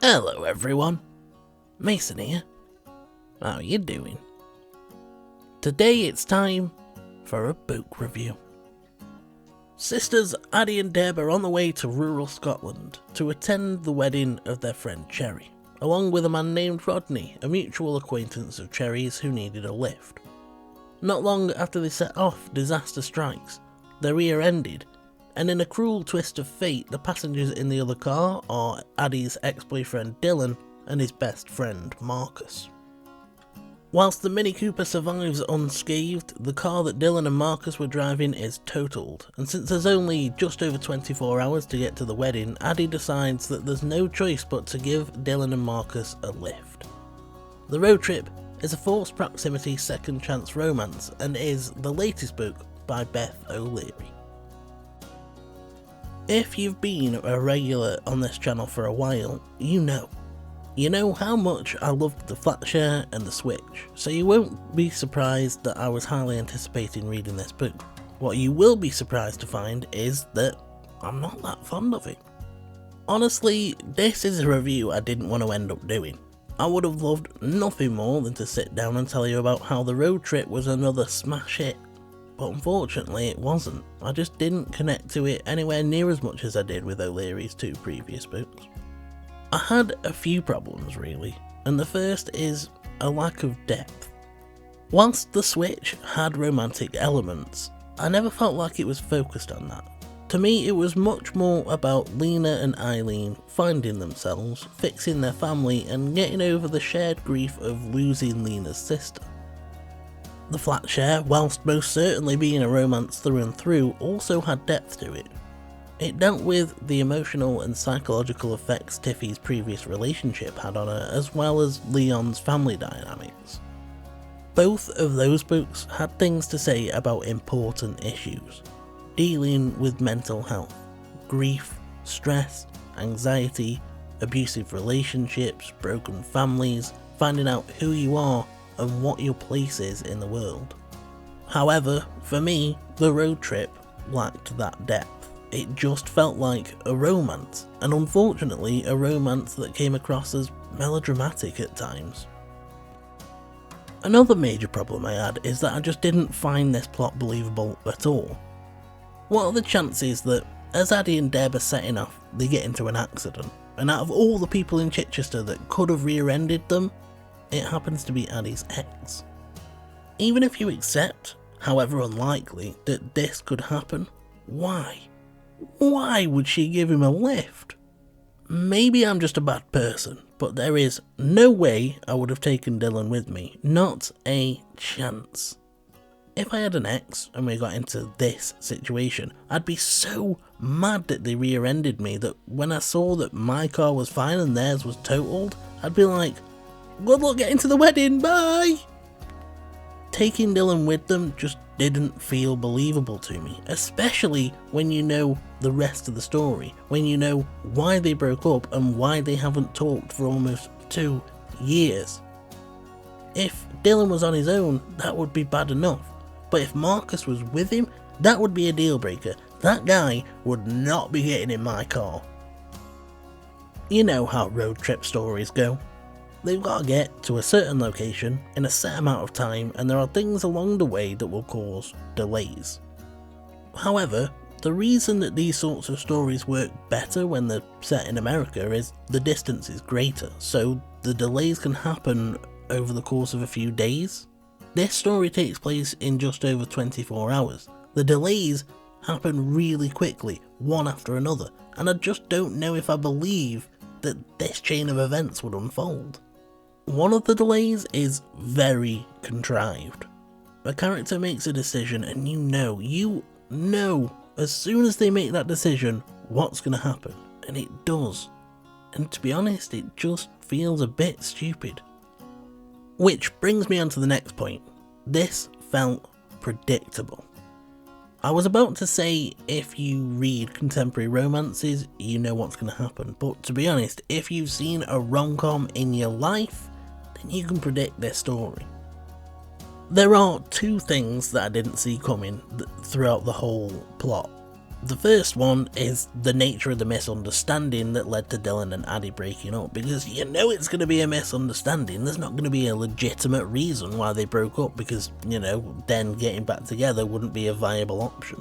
Hello everyone, Mason here. How you doing? Today it's time for a book review. Sisters Addie and Deb are on the way to rural Scotland to attend the wedding of their friend Cherry, along with a man named Rodney, a mutual acquaintance of Cherry's who needed a lift. Not long after they set off, disaster strikes. They're rear-ended, and in a cruel twist of fate, the passengers in the other car are Addie's ex-boyfriend Dylan and his best friend Marcus. Whilst the Mini Cooper survives unscathed, the car that Dylan and Marcus were driving is totaled, and since there's only just over 24 hours to get to the wedding, Addie decides that there's no choice but to give Dylan and Marcus a lift. The road trip is a forced proximity second chance romance and is the latest book by Beth O'Leary. If you've been a regular on this channel for a while, you know how much I loved the flat share and the Switch, so you won't be surprised that I was highly anticipating reading this book. What you will be surprised to find is that I'm not that fond of it. Honestly, this is a review I didn't want to end up doing. I would have loved nothing more than to sit down and tell you about how the road trip was another smash hit. But unfortunately it wasn't. I just didn't connect to it anywhere near as much as I did with O'Leary's two previous books. I had a few problems really, and the first is a lack of depth. Whilst the Switch had romantic elements, I never felt like it was focused on that. To me it was much more about Lena and Eileen finding themselves, fixing their family and getting over the shared grief of losing Lena's sister. The flat share, whilst most certainly being a romance through and through, also had depth to it. It dealt with the emotional and psychological effects Tiffy's previous relationship had on her, as well as Leon's family dynamics. Both of those books had things to say about important issues, dealing with mental health, grief, stress, anxiety, abusive relationships, broken families, finding out who you are and what your place is in the world. However, for me, the road trip lacked that depth. It just felt like a romance, and unfortunately a romance that came across as melodramatic at times. Another major problem I had is that I just didn't find this plot believable at all. What are the chances that, as Addie and Deb are setting off, they get into an accident, and out of all the people in Chichester that could have rear-ended them, it happens to be Addie's ex? Even if you accept, however unlikely, that this could happen, why? Why would she give him a lift? Maybe I'm just a bad person, but there is no way I would have taken Dylan with me. Not a chance. If I had an ex and we got into this situation, I'd be so mad that they rear-ended me that when I saw that my car was fine and theirs was totaled, I'd be like, good luck getting to the wedding, bye! Taking Dylan with them just didn't feel believable to me, especially when you know the rest of the story, when you know why they broke up and why they haven't talked for almost 2 years. If Dylan was on his own, that would be bad enough, but if Marcus was with him, that would be a deal breaker. That guy would not be getting in my car. You know how road trip stories go. They've got to get to a certain location in a set amount of time, and there are things along the way that will cause delays. However, the reason that these sorts of stories work better when they're set in America is the distance is greater, so the delays can happen over the course of a few days. This story takes place in just over 24 hours. The delays happen really quickly, one after another, and I just don't know if I believe that this chain of events would unfold. One of the delays is very contrived. A character makes a decision and you know as soon as they make that decision what's going to happen, and it does. And to be honest, it just feels a bit stupid. Which brings me on to the next point. This felt predictable. I was about to say if you read contemporary romances, you know what's going to happen, but to be honest, if you've seen a rom-com in your life, then you can predict their story. There are two things that I didn't see coming throughout the whole plot. The first one is the nature of the misunderstanding that led to Dylan and Addie breaking up, because you know it's going to be a misunderstanding. There's not going to be a legitimate reason why they broke up, because, you know, then getting back together wouldn't be a viable option.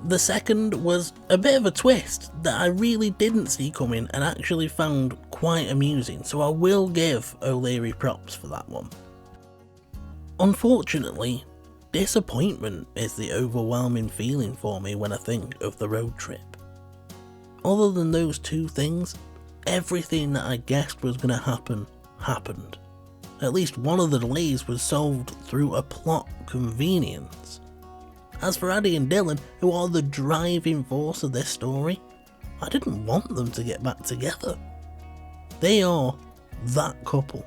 The second was a bit of a twist that I really didn't see coming and actually found quite amusing, so I will give O'Leary props for that one. Unfortunately, disappointment is the overwhelming feeling for me when I think of the road trip. Other than those two things, everything that I guessed was going to happen, happened. At least one of the delays was solved through a plot convenience. As for Addie and Dylan, who are the driving force of this story, I didn't want them to get back together. They are that couple.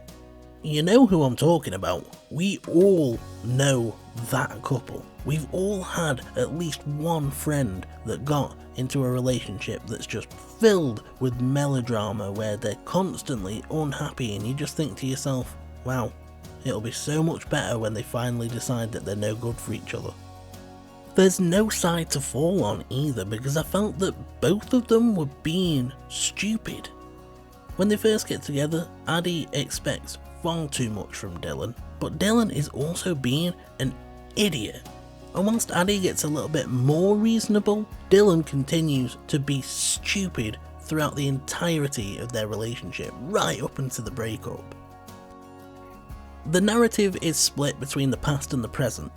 You know who I'm talking about. We all know that couple. We've all had at least one friend that got into a relationship that's just filled with melodrama, where they're constantly unhappy and you just think to yourself, wow, it'll be so much better when they finally decide that they're no good for each other. There's no side to fall on either, because I felt that both of them were being stupid. When they first get together, Addie expects far too much from Dylan, but Dylan is also being an idiot. And whilst Addie gets a little bit more reasonable, Dylan continues to be stupid throughout the entirety of their relationship, right up into the breakup. The narrative is split between the past and the present.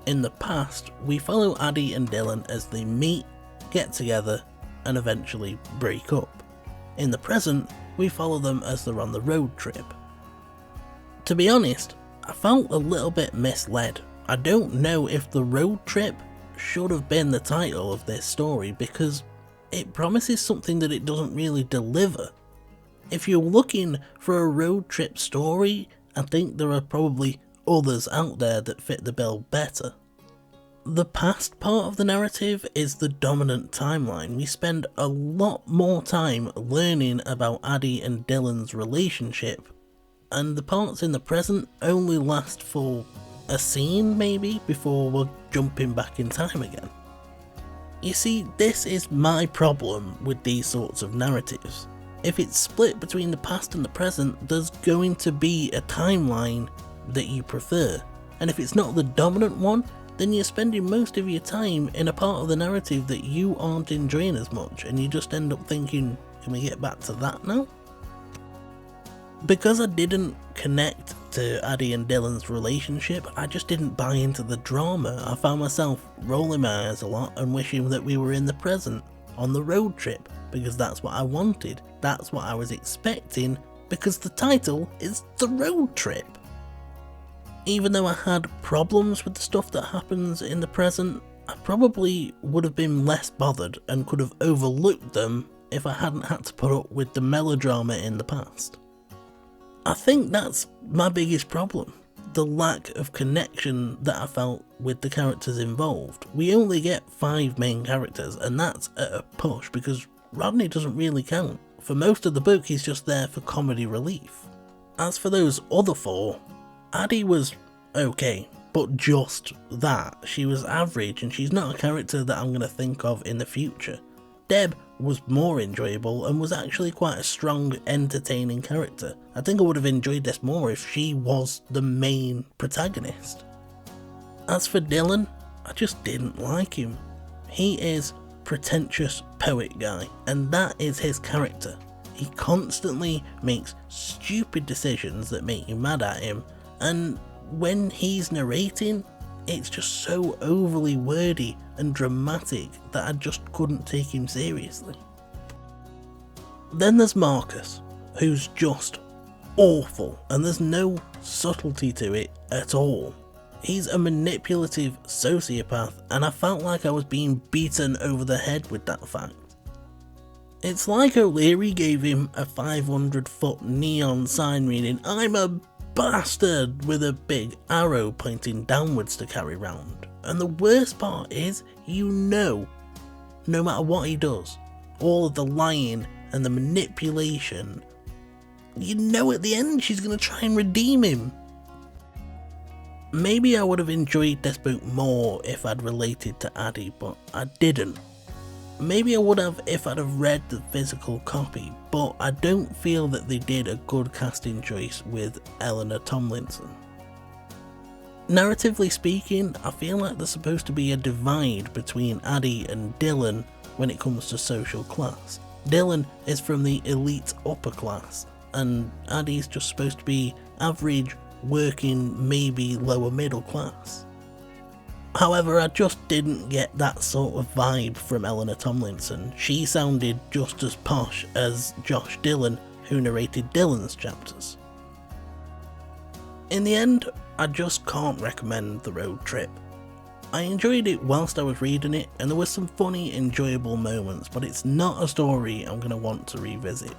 In the past, we follow Addie and Dylan as they meet, get together, and eventually break up. In the present, we follow them as they're on the road trip. To be honest, I felt a little bit misled. I don't know if the road trip should have been the title of this story, because it promises something that it doesn't really deliver. If you're looking for a road trip story, I think there are probably others out there that fit the bill better. The past part of the narrative is the dominant timeline. We spend a lot more time learning about Addie and Dylan's relationship, and the parts in the present only last for a scene maybe before we're jumping back in time again. You see, this is my problem with these sorts of narratives. If it's split between the past and the present, there's going to be a timeline that you prefer, and if it's not the dominant one, then you're spending most of your time in a part of the narrative that you aren't enjoying as much, and you just end up thinking, can we get back to that now? Because I didn't connect to Addie and Dylan's relationship, I just didn't buy into the drama. I found myself rolling my eyes a lot and wishing that we were in the present, on the road trip, because that's what I wanted, that's what I was expecting, because the title is The Road Trip. Even though I had problems with the stuff that happens in the present, I probably would have been less bothered and could have overlooked them if I hadn't had to put up with the melodrama in the past. I think that's my biggest problem, the lack of connection that I felt with the characters involved. We only get 5 main characters, and that's at a push because Rodney doesn't really count. For most of the book, he's just there for comedy relief. As for those other 4, Addie was okay, but just that. She was average, and she's not a character that I'm going to think of in the future. Deb was more enjoyable and was actually quite a strong, entertaining character. I think I would have enjoyed this more if she was the main protagonist. As for Dylan, I just didn't like him. He is pretentious poet guy, and that is his character. He constantly makes stupid decisions that make you mad at him, and when he's narrating, it's just so overly wordy and dramatic that I just couldn't take him seriously. Then there's Marcus, who's just awful, and there's no subtlety to it at all. He's a manipulative sociopath, and I felt like I was being beaten over the head with that fact. It's like O'Leary gave him a 500-foot neon sign reading, "I'm a bastard," with a big arrow pointing downwards to carry round. And the worst part is, no matter what he does, all of the lying and the manipulation, at the end she's going to try and redeem him. Maybe I would have enjoyed this book more if I'd related to Addie, but I didn't. Maybe I would have if I'd have read the physical copy, but I don't feel that they did a good casting choice with Eleanor Tomlinson. Narratively speaking, I feel like there's supposed to be a divide between Addie and Dylan when it comes to social class. Dylan is from the elite upper class, and Addie's just supposed to be average, working, maybe lower middle class. However, I just didn't get that sort of vibe from Eleanor Tomlinson. She sounded just as posh as Josh Dillon, who narrated Dylan's chapters. In the end, I just can't recommend The Road Trip. I enjoyed it whilst I was reading it, and there were some funny, enjoyable moments, but it's not a story I'm going to want to revisit.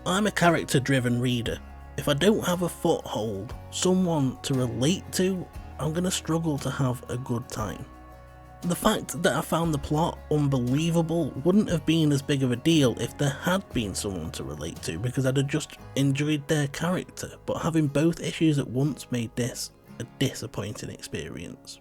I'm a character-driven reader. If I don't have a foothold, someone to relate to, I'm going to struggle to have a good time. The fact that I found the plot unbelievable wouldn't have been as big of a deal if there had been someone to relate to, because I'd have just enjoyed their character, but having both issues at once made this a disappointing experience.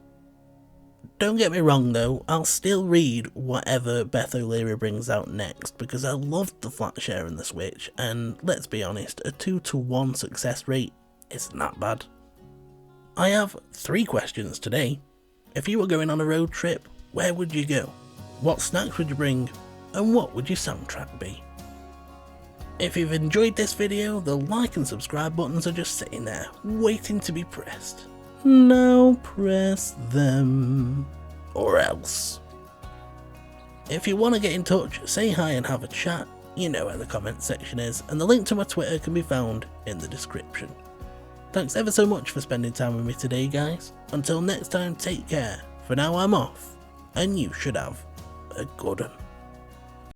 Don't get me wrong though, I'll still read whatever Beth O'Leary brings out next, because I loved the Flatshare and the Switch, and let's be honest, a 2-to-1 success rate isn't that bad. I have 3 questions today. If you were going on a road trip, where would you go? What snacks would you bring? And what would your soundtrack be? If you've enjoyed this video, the like and subscribe buttons are just sitting there, waiting to be pressed. Now press them, or else. If you want to get in touch, say hi and have a chat, you know where the comment section is, and the link to my Twitter can be found in the description. Thanks ever so much for spending time with me today, guys. Until next time, take care. For now, I'm off, and you should have a good one.